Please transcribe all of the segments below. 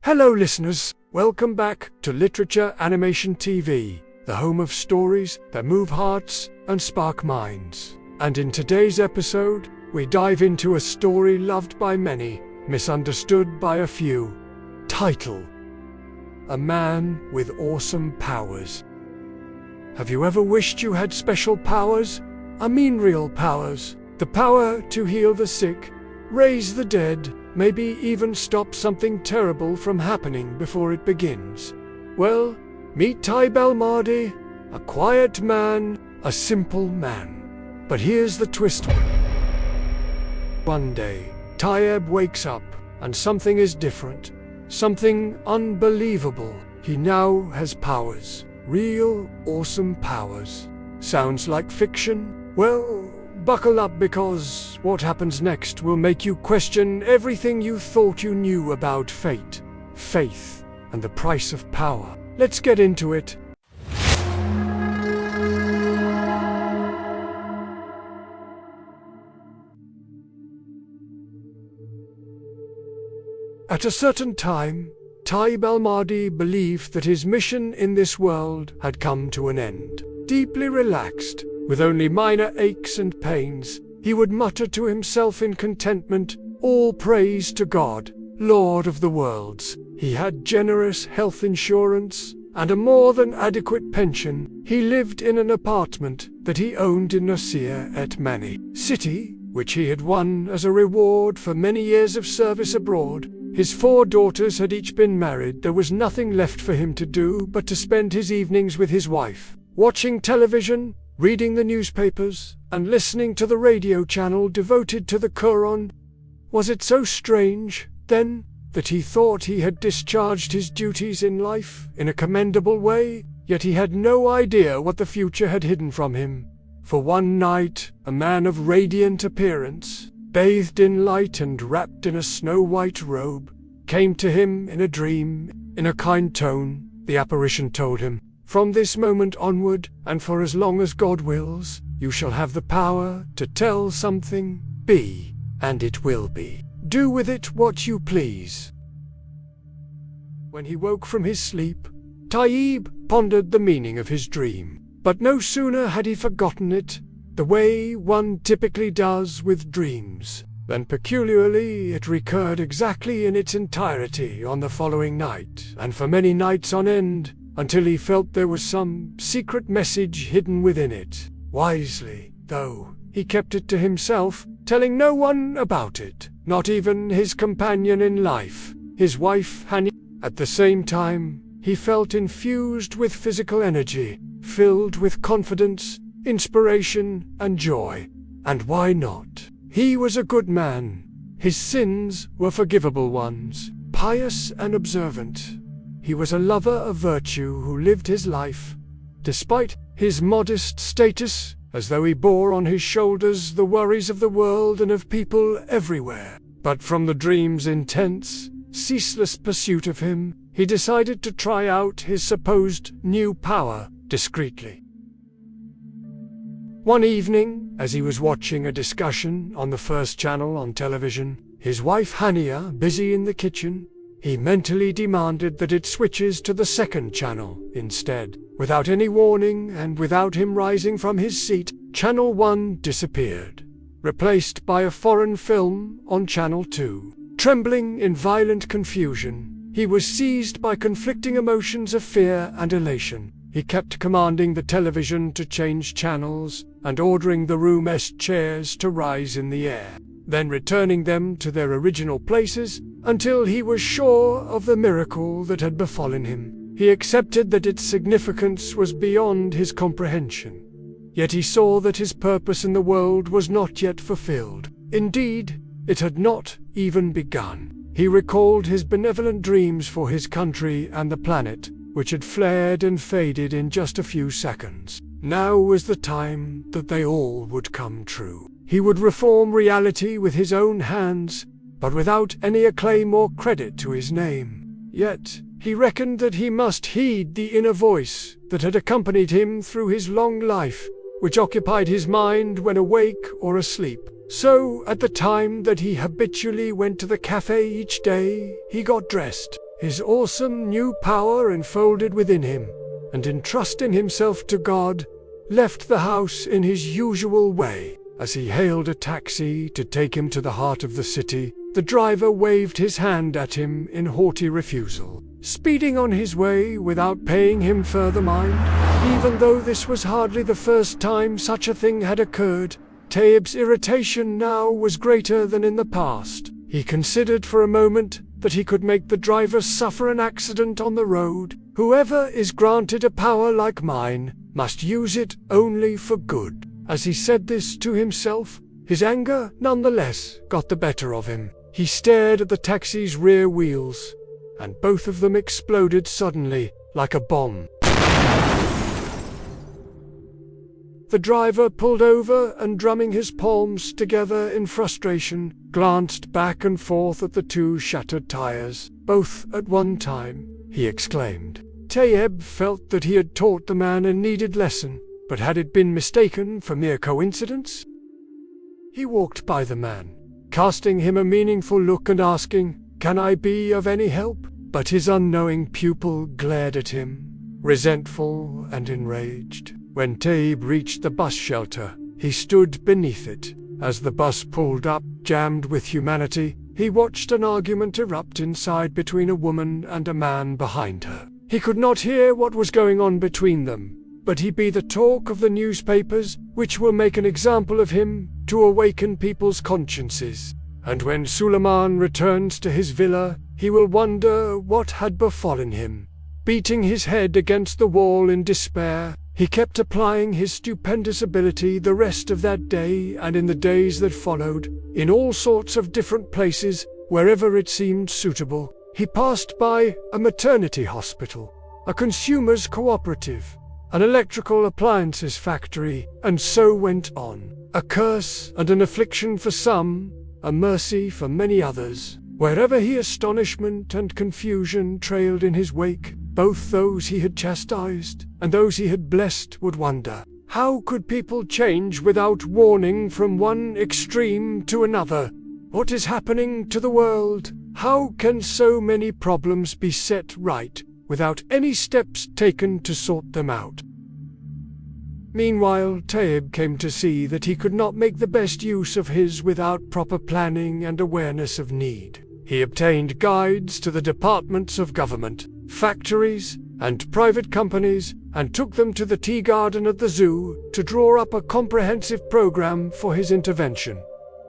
Hello listeners, welcome back to Literature Animation TV, the home of stories that move hearts and spark minds. And in today's episode, we dive into a story loved by many, misunderstood by a few. Title: A Man with Awesome Powers. Have you ever wished you had special powers? I mean real powers. The power to heal the sick, raise the dead, maybe even stop something terrible from happening before it begins. Well, meet Tayib Al Madi, a quiet man, a simple man. But here's the twist. One day, Tayib wakes up, and something is different. Something unbelievable. He now has powers. Real, awesome powers. Sounds like fiction? Well, buckle up, because what happens next will make you question everything you thought you knew about fate, faith, and the price of power. Let's get into it. At a certain time, Tayib Al Madi believed that his mission in this world had come to an end. Deeply relaxed, with only minor aches and pains, he would mutter to himself in contentment, "All praise to God, Lord of the worlds." He had generous health insurance and a more than adequate pension. He lived in an apartment that he owned in Nasir et Mani city, which he had won as a reward for many years of service abroad. His 4 daughters had each been married. There was nothing left for him to do but to spend his evenings with his wife, watching television, reading the newspapers, and listening to the radio channel devoted to the Quran. Was it so strange, then, that he thought he had discharged his duties in life in a commendable way, yet he had no idea what the future had hidden from him? For one night, a man of radiant appearance, bathed in light and wrapped in a snow-white robe, came to him in a dream. In a kind tone, the apparition told him, "From this moment onward, and for as long as God wills, you shall have the power to tell something be, and it will be. Do with it what you please." When he woke from his sleep, Tayib pondered the meaning of his dream. But no sooner had he forgotten it, the way one typically does with dreams, than peculiarly it recurred exactly in its entirety on the following night, and for many nights on end, until he felt there was some secret message hidden within it. Wisely, though, he kept it to himself, telling no one about it, not even his companion in life, his wife Hani. At the same time, he felt infused with physical energy, filled with confidence, inspiration, and joy. And why not? He was a good man. His sins were forgivable ones, pious and observant. He was a lover of virtue who lived his life, despite his modest status, as though he bore on his shoulders the worries of the world and of people everywhere. But from the dream's intense, ceaseless pursuit of him, he decided to try out his supposed new power discreetly. One evening, as he was watching a discussion on the first channel on television, his wife Hania busy in the kitchen, he mentally demanded that it switches to the second channel instead. Without any warning and without him rising from his seat, Channel 1 disappeared, replaced by a foreign film on Channel 2. Trembling in violent confusion, he was seized by conflicting emotions of fear and elation. He kept commanding the television to change channels and ordering the room's chairs to rise in the air, then returning them to their original places until he was sure of the miracle that had befallen him. He accepted that its significance was beyond his comprehension. Yet he saw that his purpose in the world was not yet fulfilled. Indeed, it had not even begun. He recalled his benevolent dreams for his country and the planet, which had flared and faded in just a few seconds. Now was the time that they all would come true. He would reform reality with his own hands, but without any acclaim or credit to his name. Yet, he reckoned that he must heed the inner voice that had accompanied him through his long life, which occupied his mind when awake or asleep. So, at the time that he habitually went to the cafe each day, he got dressed, his awesome new power enfolded within him, and entrusting himself to God, left the house in his usual way. As he hailed a taxi to take him to the heart of the city, the driver waved his hand at him in haughty refusal, speeding on his way without paying him further mind. Even though this was hardly the first time such a thing had occurred, Tayyib's irritation now was greater than in the past. He considered for a moment that he could make the driver suffer an accident on the road. Whoever is granted a power like mine must use it only for good. As he said this to himself, his anger nonetheless got the better of him. He stared at the taxi's rear wheels, and both of them exploded suddenly, like a bomb. The driver pulled over and, drumming his palms together in frustration, glanced back and forth at the two shattered tires. "Both at one time," he exclaimed. Tayyib felt that he had taught the man a needed lesson, but had it been mistaken for mere coincidence? He walked by the man, casting him a meaningful look and asking, "Can I be of any help?" But his unknowing pupil glared at him, resentful and enraged. When Tayyib reached the bus shelter, he stood beneath it. As the bus pulled up, jammed with humanity, he watched an argument erupt inside between a woman and a man behind her. He could not hear what was going on between them, but he be the talk of the newspapers, which will make an example of him to awaken people's consciences. And when Suleiman returns to his villa, he will wonder what had befallen him. Beating his head against the wall in despair, he kept applying his stupendous ability the rest of that day and in the days that followed, in all sorts of different places, wherever it seemed suitable. He passed by a maternity hospital, a consumers' cooperative, an electrical appliances factory, and so went on. A curse and an affliction for some, a mercy for many others. Wherever he astonishment and confusion trailed in his wake, both those he had chastised and those he had blessed would wonder, how could people change without warning from one extreme to another? What is happening to the world? How can so many problems be set right without any steps taken to sort them out? Meanwhile, Tayyib came to see that he could not make the best use of his without proper planning and awareness of need. He obtained guides to the departments of government, factories, and private companies, and took them to the tea garden at the zoo to draw up a comprehensive program for his intervention.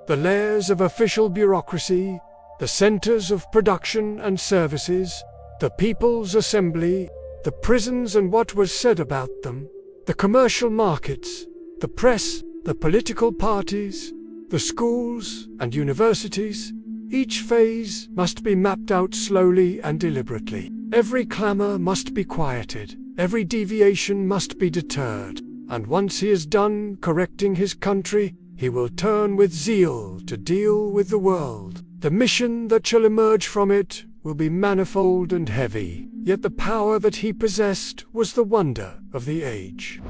The layers of official bureaucracy, the centers of production and services, the People's Assembly, the prisons and what was said about them, the commercial markets, the press, the political parties, the schools and universities. Each phase must be mapped out slowly and deliberately. Every clamor must be quieted, every deviation must be deterred, and once he is done correcting his country, he will turn with zeal to deal with the world. The mission that shall emerge from it will be manifold and heavy, yet the power that he possessed was the wonder of the age.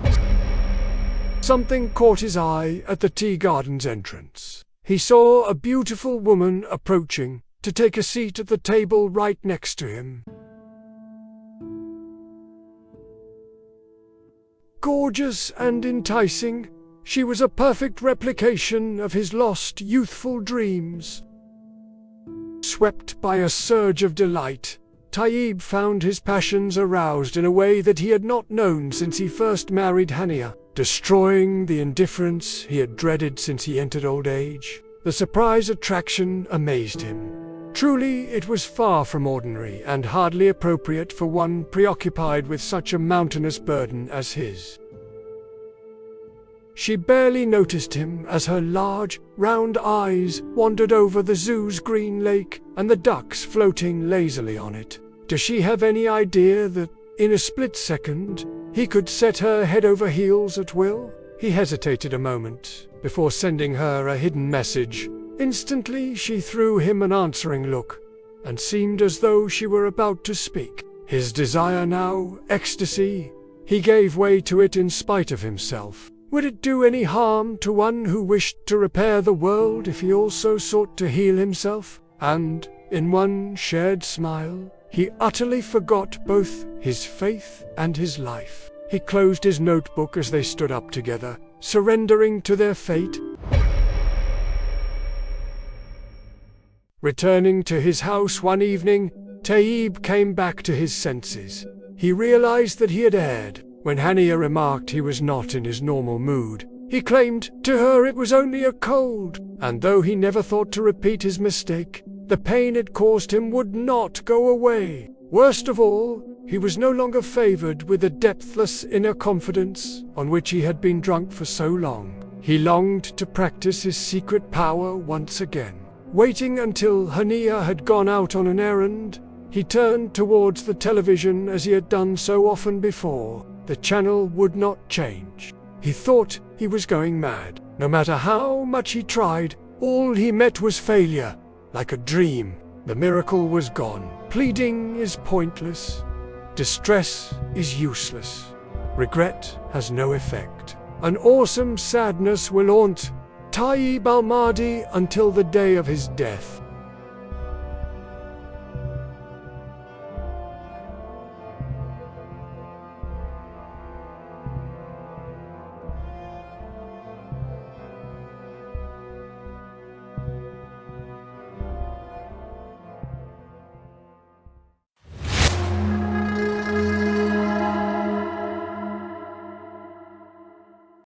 Something caught his eye at the tea garden's entrance. He saw a beautiful woman approaching to take a seat at the table right next to him. Gorgeous and enticing, she was a perfect replication of his lost youthful dreams. Swept by a surge of delight, Tayyib found his passions aroused in a way that he had not known since he first married Hania, destroying the indifference he had dreaded since he entered old age. The surprise attraction amazed him. Truly, it was far from ordinary and hardly appropriate for one preoccupied with such a mountainous burden as his. She barely noticed him as her large, round eyes wandered over the zoo's green lake and the ducks floating lazily on it. Does she have any idea that, in a split second, he could set her head over heels at will? He hesitated a moment before sending her a hidden message. Instantly she threw him an answering look, and seemed as though she were about to speak. His desire now, ecstasy, he gave way to it in spite of himself. Would it do any harm to one who wished to repair the world if he also sought to heal himself? And, in one shared smile, he utterly forgot both his faith and his life. He closed his notebook as they stood up together, surrendering to their fate. Returning to his house one evening, Tayib came back to his senses. He realized that he had erred. When Hania remarked he was not in his normal mood, he claimed to her it was only a cold, and though he never thought to repeat his mistake, the pain it caused him would not go away. Worst of all, he was no longer favored with the depthless inner confidence on which he had been drunk for so long. He longed to practice his secret power once again. Waiting until Hania had gone out on an errand, he turned towards the television as he had done so often before. The channel would not change. He thought he was going mad. No matter how much he tried, all he met was failure. Like a dream, the miracle was gone. Pleading is pointless. Distress is useless. Regret has no effect. An awesome sadness will haunt Tayib Al Madi until the day of his death.